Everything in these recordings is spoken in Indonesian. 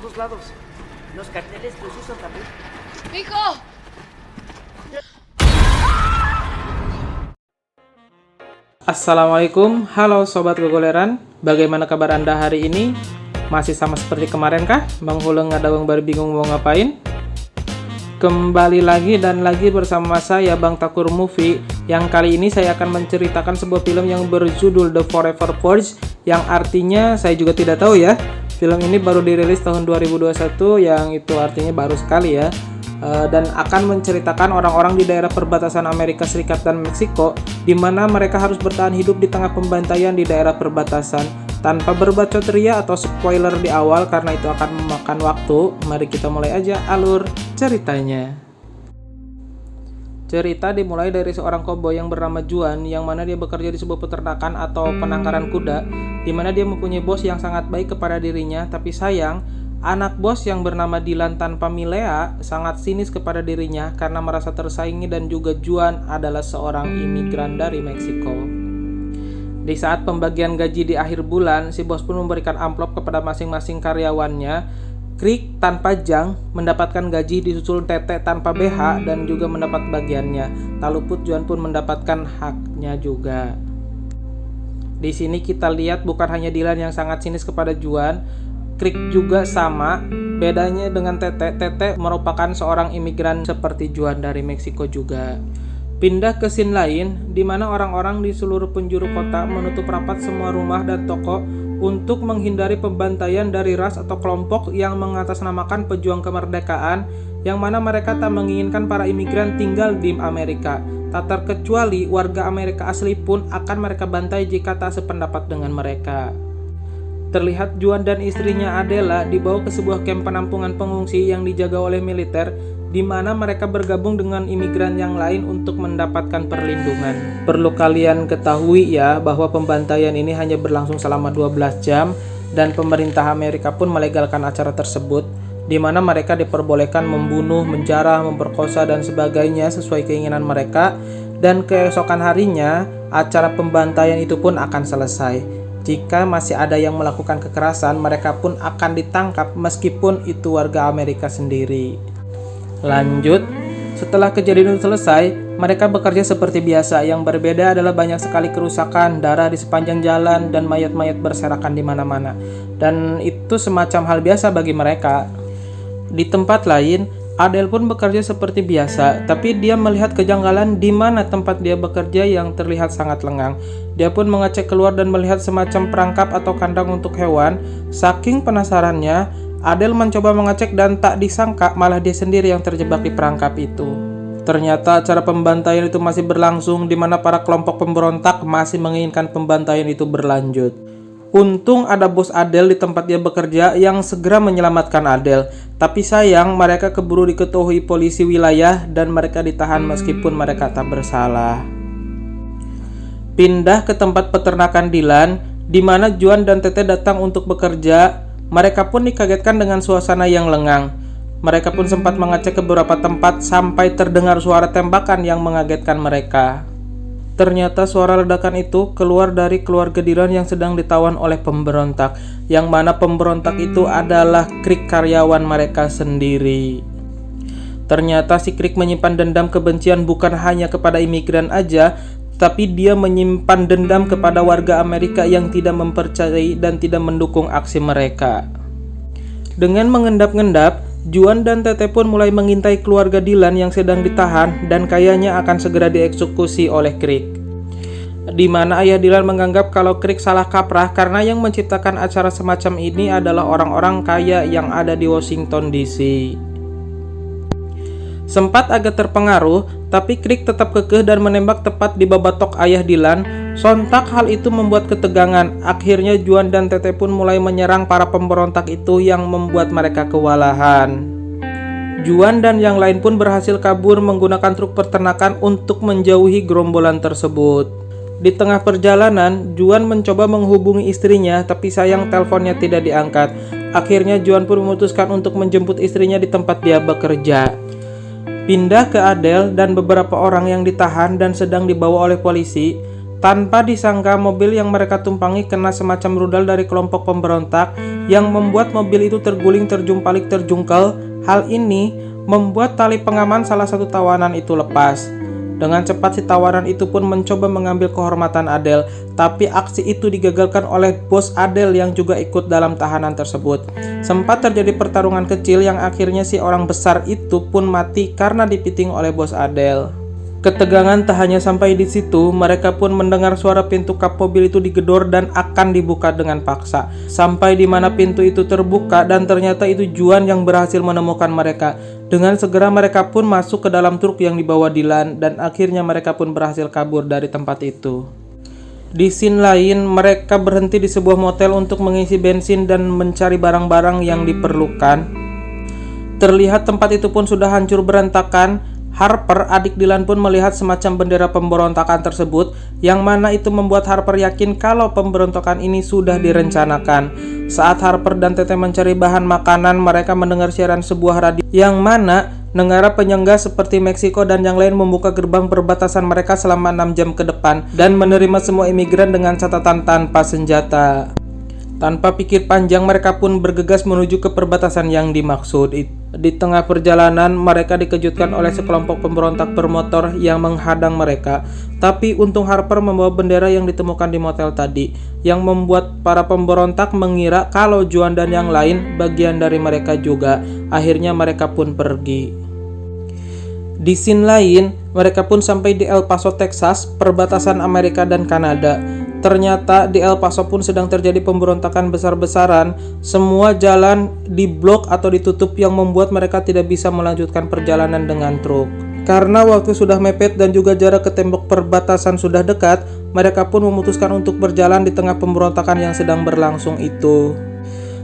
dos lados. Los carteles los usan también. ¡Hijo! Assalamualaikum, halo Sobat Gogoleran. Bagaimana kabar Anda hari ini? Masih sama seperti kemarin kah? Menghuleng ngadawang baru bingung mau ngapain? Kembali lagi dan lagi bersama saya Bang Takur Movie. Yang kali ini saya akan menceritakan sebuah film yang berjudul The Forever Forge, yang artinya saya juga tidak tahu ya. Film ini baru dirilis tahun 2021, yang itu artinya baru sekali ya. Dan akan menceritakan orang-orang di daerah perbatasan Amerika Serikat dan Meksiko, di mana mereka harus bertahan hidup di tengah pembantaian di daerah perbatasan. Tanpa berbacot ria atau spoiler di awal karena itu akan memakan waktu, mari kita mulai aja alur ceritanya. Cerita dimulai dari seorang koboi yang bernama Juan, yang mana dia bekerja di sebuah peternakan atau penangkaran kuda, di mana dia mempunyai bos yang sangat baik kepada dirinya, tapi sayang, anak bos yang bernama Dylan tanpa Milea sangat sinis kepada dirinya karena merasa tersaingi, dan juga Juan adalah seorang imigran dari Meksiko. Di saat pembagian gaji di akhir bulan, si bos pun memberikan amplop kepada masing-masing karyawannya. Krik tanpa Jang mendapatkan gaji, disusul Tete tanpa BH dan juga mendapat bagiannya. Tak luput Juan pun mendapatkan haknya juga. Di sini kita lihat bukan hanya Dylan yang sangat sinis kepada Juan, Krik juga sama. Bedanya dengan Tete, Tete merupakan seorang imigran seperti Juan dari Meksiko juga. Pindah ke scene lain, di mana orang-orang di seluruh penjuru kota menutup rapat semua rumah dan toko untuk menghindari pembantaian dari ras atau kelompok yang mengatasnamakan pejuang kemerdekaan, yang mana mereka tak menginginkan para imigran tinggal di Amerika. Tak terkecuali warga Amerika asli pun akan mereka bantai jika tak sependapat dengan mereka. Terlihat Juan dan istrinya Adela dibawa ke sebuah kamp penampungan pengungsi yang dijaga oleh militer, di mana mereka bergabung dengan imigran yang lain untuk mendapatkan perlindungan. Perlu kalian ketahui ya, bahwa pembantaian ini hanya berlangsung selama 12 jam, dan pemerintah Amerika pun melegalkan acara tersebut, di mana mereka diperbolehkan membunuh, menjarah, memperkosa, dan sebagainya sesuai keinginan mereka, dan keesokan harinya acara pembantaian itu pun akan selesai. Jika masih ada yang melakukan kekerasan, mereka pun akan ditangkap meskipun itu warga Amerika sendiri. Lanjut, setelah kejadian itu selesai, mereka bekerja seperti biasa. Yang berbeda adalah banyak sekali kerusakan, darah di sepanjang jalan, dan mayat-mayat berserakan di mana-mana. Dan itu semacam hal biasa bagi mereka. Di tempat lain, Adele pun bekerja seperti biasa, tapi dia melihat kejanggalan di mana tempat dia bekerja yang terlihat sangat lengang. Dia pun mengecek keluar dan melihat semacam perangkap atau kandang untuk hewan. Saking penasarannya, Adele mencoba mengecek dan tak disangka malah dia sendiri yang terjebak di perangkap itu. Ternyata acara pembantaian itu masih berlangsung, di mana para kelompok pemberontak masih menginginkan pembantaian itu berlanjut. Untung ada bos Adele di tempat dia bekerja yang segera menyelamatkan Adele. Tapi sayang, mereka keburu diketahui polisi wilayah dan mereka ditahan meskipun mereka tak bersalah. Pindah ke tempat peternakan Dylan, di mana Juan dan Tete datang untuk bekerja. Mereka pun dikagetkan dengan suasana yang lengang. Mereka pun sempat mengecek ke beberapa tempat sampai terdengar suara tembakan yang mengagetkan mereka. Ternyata suara ledakan itu keluar dari keluarga Dylan yang sedang ditawan oleh pemberontak, yang mana pemberontak itu adalah Krik, karyawan mereka sendiri. Ternyata si Krik menyimpan dendam kebencian bukan hanya kepada imigran aja, tapi dia menyimpan dendam kepada warga Amerika yang tidak mempercayai dan tidak mendukung aksi mereka. Dengan mengendap-endap, Juan dan Tete pun mulai mengintai keluarga Dylan yang sedang ditahan dan kayaknya akan segera dieksekusi oleh Krik. Di mana ayah Dylan menganggap kalau Krik salah kaprah karena yang menciptakan acara semacam ini adalah orang-orang kaya yang ada di Washington DC. Sempat agak terpengaruh, tapi Krik tetap kekeh dan menembak tepat di babatok ayah Dylan. Sontak hal itu membuat ketegangan. Akhirnya Juan dan Tete pun mulai menyerang para pemberontak itu yang membuat mereka kewalahan. Juan dan yang lain pun berhasil kabur menggunakan truk peternakan untuk menjauhi gerombolan tersebut. Di tengah perjalanan, Juan mencoba menghubungi istrinya, tapi sayang teleponnya tidak diangkat. Akhirnya Juan pun memutuskan untuk menjemput istrinya di tempat dia bekerja. Pindah ke Adele dan beberapa orang yang ditahan dan sedang dibawa oleh polisi. Tanpa disangka, mobil yang mereka tumpangi kena semacam rudal dari kelompok pemberontak yang membuat mobil itu terguling terjumpalik terjungkel. Hal ini membuat tali pengaman salah satu tawanan itu lepas. Dengan cepat si tawanan itu pun mencoba mengambil kehormatan Adele, tapi aksi itu digagalkan oleh bos Adele yang juga ikut dalam tahanan tersebut. Sempat terjadi pertarungan kecil yang akhirnya si orang besar itu pun mati karena dipiting oleh bos Adele. Ketegangan tak hanya sampai di situ, mereka pun mendengar suara pintu kap mobil itu digedor dan akan dibuka dengan paksa. Sampai di mana pintu itu terbuka dan ternyata itu Juan yang berhasil menemukan mereka. Dengan segera mereka pun masuk ke dalam truk yang dibawa Dylan dan akhirnya mereka pun berhasil kabur dari tempat itu. Di scene lain, mereka berhenti di sebuah motel untuk mengisi bensin dan mencari barang-barang yang diperlukan. Terlihat tempat itu pun sudah hancur berantakan. Harper, adik Dylan pun melihat semacam bendera pemberontakan tersebut, yang mana itu membuat Harper yakin kalau pemberontakan ini sudah direncanakan. Saat Harper dan Tete mencari bahan makanan, mereka mendengar siaran sebuah radio yang mana negara penyangga seperti Meksiko dan yang lain membuka gerbang perbatasan mereka selama 6 jam ke depan dan menerima semua imigran dengan catatan tanpa senjata. Tanpa pikir panjang, mereka pun bergegas menuju ke perbatasan yang dimaksud. Di tengah perjalanan, mereka dikejutkan oleh sekelompok pemberontak bermotor yang menghadang mereka. Tapi untung Harper membawa bendera yang ditemukan di motel tadi, yang membuat para pemberontak mengira kalau Juan dan yang lain bagian dari mereka juga. Akhirnya mereka pun pergi. Di scene lain, mereka pun sampai di El Paso, Texas, perbatasan Amerika dan Kanada. Ternyata di El Paso pun sedang terjadi pemberontakan besar-besaran. Semua jalan diblok atau ditutup yang membuat mereka tidak bisa melanjutkan perjalanan dengan truk. Karena waktu sudah mepet dan juga jarak ke tembok perbatasan sudah dekat, mereka pun memutuskan untuk berjalan di tengah pemberontakan yang sedang berlangsung itu.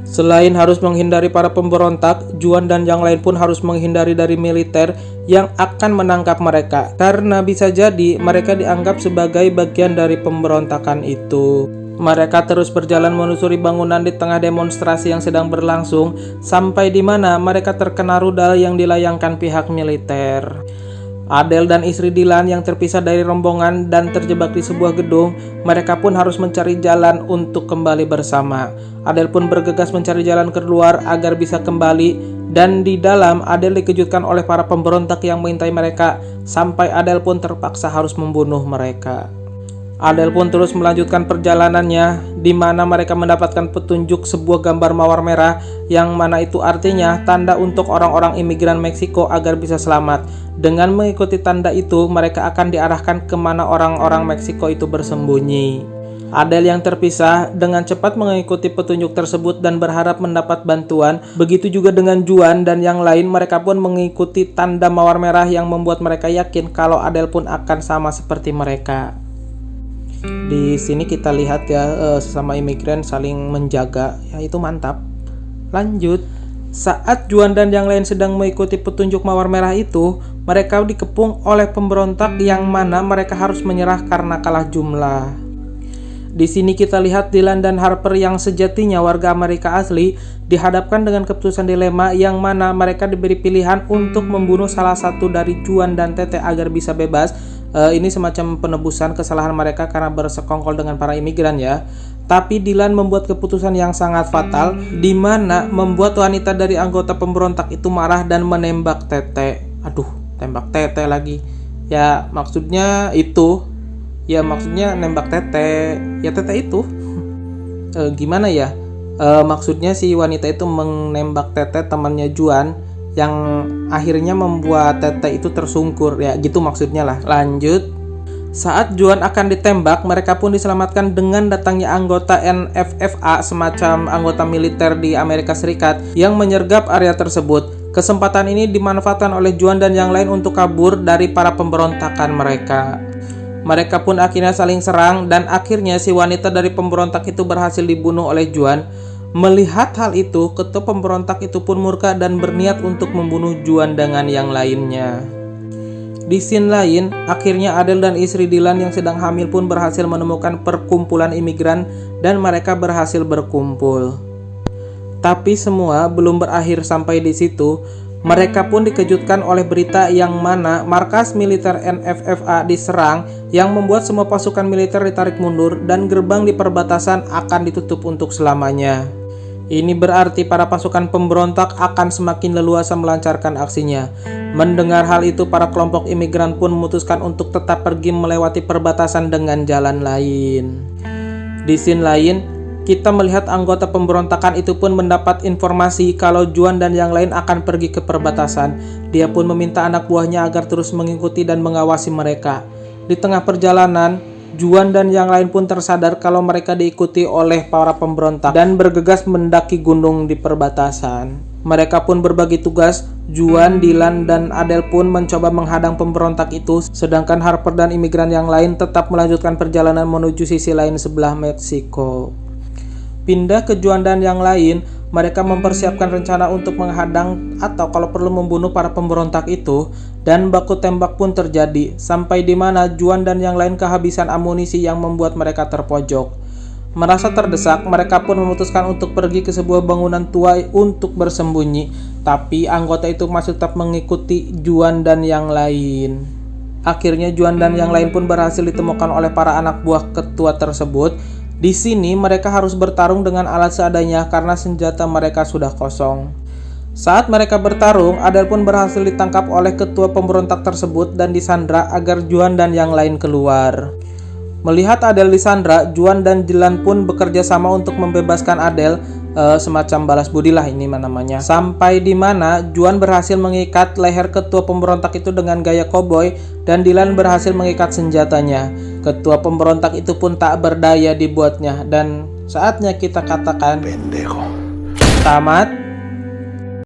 Selain harus menghindari para pemberontak, Juan dan yang lain pun harus menghindari dari militer yang akan menangkap mereka, karena bisa jadi mereka dianggap sebagai bagian dari pemberontakan itu. Mereka terus berjalan menelusuri bangunan di tengah demonstrasi yang sedang berlangsung, sampai di mana mereka terkena rudal yang dilayangkan pihak militer. Adele dan istri Dylan yang terpisah dari rombongan dan terjebak di sebuah gedung, mereka pun harus mencari jalan untuk kembali bersama. Adele pun bergegas mencari jalan keluar agar bisa kembali, dan di dalam Adele dikejutkan oleh para pemberontak yang mengintai mereka, sampai Adele pun terpaksa harus membunuh mereka. Adele pun terus melanjutkan perjalanannya, di mana mereka mendapatkan petunjuk sebuah gambar mawar merah, yang mana itu artinya tanda untuk orang-orang imigran Meksiko agar bisa selamat. Dengan mengikuti tanda itu, mereka akan diarahkan kemana orang-orang Meksiko itu bersembunyi. Adele yang terpisah dengan cepat mengikuti petunjuk tersebut dan berharap mendapat bantuan. Begitu juga dengan Juan dan yang lain, mereka pun mengikuti tanda mawar merah yang membuat mereka yakin kalau Adele pun akan sama seperti mereka. Di sini kita lihat ya, sesama imigran saling menjaga, ya itu mantap. Lanjut, saat Juan dan yang lain sedang mengikuti petunjuk mawar merah itu, mereka dikepung oleh pemberontak yang mana mereka harus menyerah karena kalah jumlah. Di sini kita lihat Dylan dan Harper yang sejatinya warga Amerika asli dihadapkan dengan keputusan dilema yang mana mereka diberi pilihan untuk membunuh salah satu dari Juan dan Tete agar bisa bebas. Ini semacam penebusan kesalahan mereka karena bersekongkol dengan para imigran ya. Tapi Dylan membuat keputusan yang sangat fatal, di mana membuat wanita dari anggota pemberontak itu marah dan menembak Tete. Aduh, tembak Tete lagi. Ya maksudnya itu. Ya maksudnya nembak Tete. Ya Tete itu. Gimana ya? Maksudnya si wanita itu menembak Tete, temannya Juan, yang akhirnya membuat Tete itu tersungkur, ya gitu maksudnya lah. Lanjut, saat Juan akan ditembak, mereka pun diselamatkan dengan datangnya anggota NFFA, semacam anggota militer di Amerika Serikat yang menyergap area tersebut. Kesempatan ini dimanfaatkan oleh Juan dan yang lain untuk kabur dari para pemberontakan mereka. Mereka pun akhirnya saling serang dan akhirnya si wanita dari pemberontak itu berhasil dibunuh oleh Juan. Melihat hal itu, ketua pemberontak itu pun murka dan berniat untuk membunuh Juan dengan yang lainnya. Di scene lain, akhirnya Adele dan istri Dylan yang sedang hamil pun berhasil menemukan perkumpulan imigran dan mereka berhasil berkumpul. Tapi semua belum berakhir sampai di situ. Mereka pun dikejutkan oleh berita yang mana markas militer NFFA diserang yang membuat semua pasukan militer ditarik mundur dan gerbang di perbatasan akan ditutup untuk selamanya. Ini berarti para pasukan pemberontak akan semakin leluasa melancarkan aksinya. Mendengar hal itu, para kelompok imigran pun memutuskan untuk tetap pergi melewati perbatasan dengan jalan lain. Di scene lain, kita melihat anggota pemberontakan itu pun mendapat informasi kalau Juan dan yang lain akan pergi ke perbatasan. Dia pun meminta anak buahnya agar terus mengikuti dan mengawasi mereka. Di tengah perjalanan, Juan dan yang lain pun tersadar kalau mereka diikuti oleh para pemberontak dan bergegas mendaki gunung di perbatasan. Mereka pun berbagi tugas. Juan, Dylan, dan Adele pun mencoba menghadang pemberontak itu, sedangkan Harper dan imigran yang lain tetap melanjutkan perjalanan menuju sisi lain sebelah Meksiko. Pindah ke Juan dan yang lain, mereka mempersiapkan rencana untuk menghadang atau kalau perlu membunuh para pemberontak itu, dan baku tembak pun terjadi, sampai di mana Juan dan yang lain kehabisan amunisi yang membuat mereka terpojok. Merasa terdesak, mereka pun memutuskan untuk pergi ke sebuah bangunan tua untuk bersembunyi, tapi anggota itu masih tetap mengikuti Juan dan yang lain. Akhirnya Juan dan yang lain pun berhasil ditemukan oleh para anak buah ketua tersebut. Di sini mereka harus bertarung dengan alat seadanya karena senjata mereka sudah kosong. Saat mereka bertarung, Adele pun berhasil ditangkap oleh ketua pemberontak tersebut dan disandra agar Juan dan yang lain keluar. Melihat Adele disandra, Juan dan Dylan pun bekerja sama untuk membebaskan Adele, semacam balas budi lah ini namanya. Sampai di mana Juan berhasil mengikat leher ketua pemberontak itu dengan gaya koboi dan Dylan berhasil mengikat senjatanya. Ketua pemberontak itu pun tak berdaya dibuatnya dan saatnya kita katakan pendejo. Tamat.